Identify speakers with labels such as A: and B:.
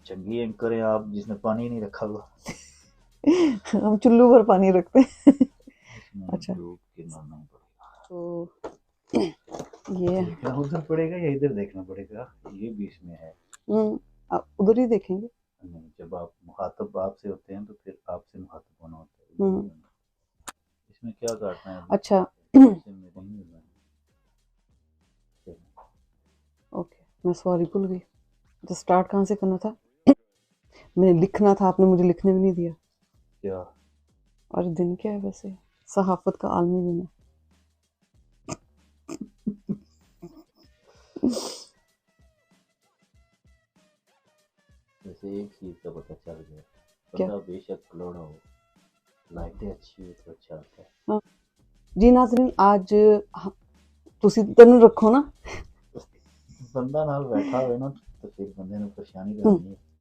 A: चंगी एंकर हैं आप जिसने पानी नहीं रखा हुआ।
B: हम चुल्लू भर पानी रखते हैं।
A: इसमें
B: अच्छा
A: डूब के नहाना पड़ेगा।
B: तो ये
A: देखना उधर पड़ेगा या इधर देखना पड़ेगा? ये बीच में है।
B: आप उधर ही देखेंगे।
A: नहीं, जब आप मुखातब आपसे होते हैं तो फिर आपसे मुखातब होना होता है। इसमें क्या काटना है?
B: अच्छा ओके, मैं सॉरी भूल गई। तो स्टार्ट कहाँ से करना था? मैंने लिखना था, आपने मुझे लिखने भी नहीं दिया।
A: क्या?
B: और दिन क्या है वैसे? सहाफत का आलमी दिन है।
A: वैसे एक चीज का पता चल गया,
B: क्या?
A: बंदा बेशक कलोड़ा हो, लाइटें अच्छी हो तो अच्छा होता है।
B: हाँ जी नाज़रीन, आज तुसी तैनूं रखो ना
A: बंदा नाल बैठा होवे ना तो फिर बंदे नूं परेशानी रहनी है।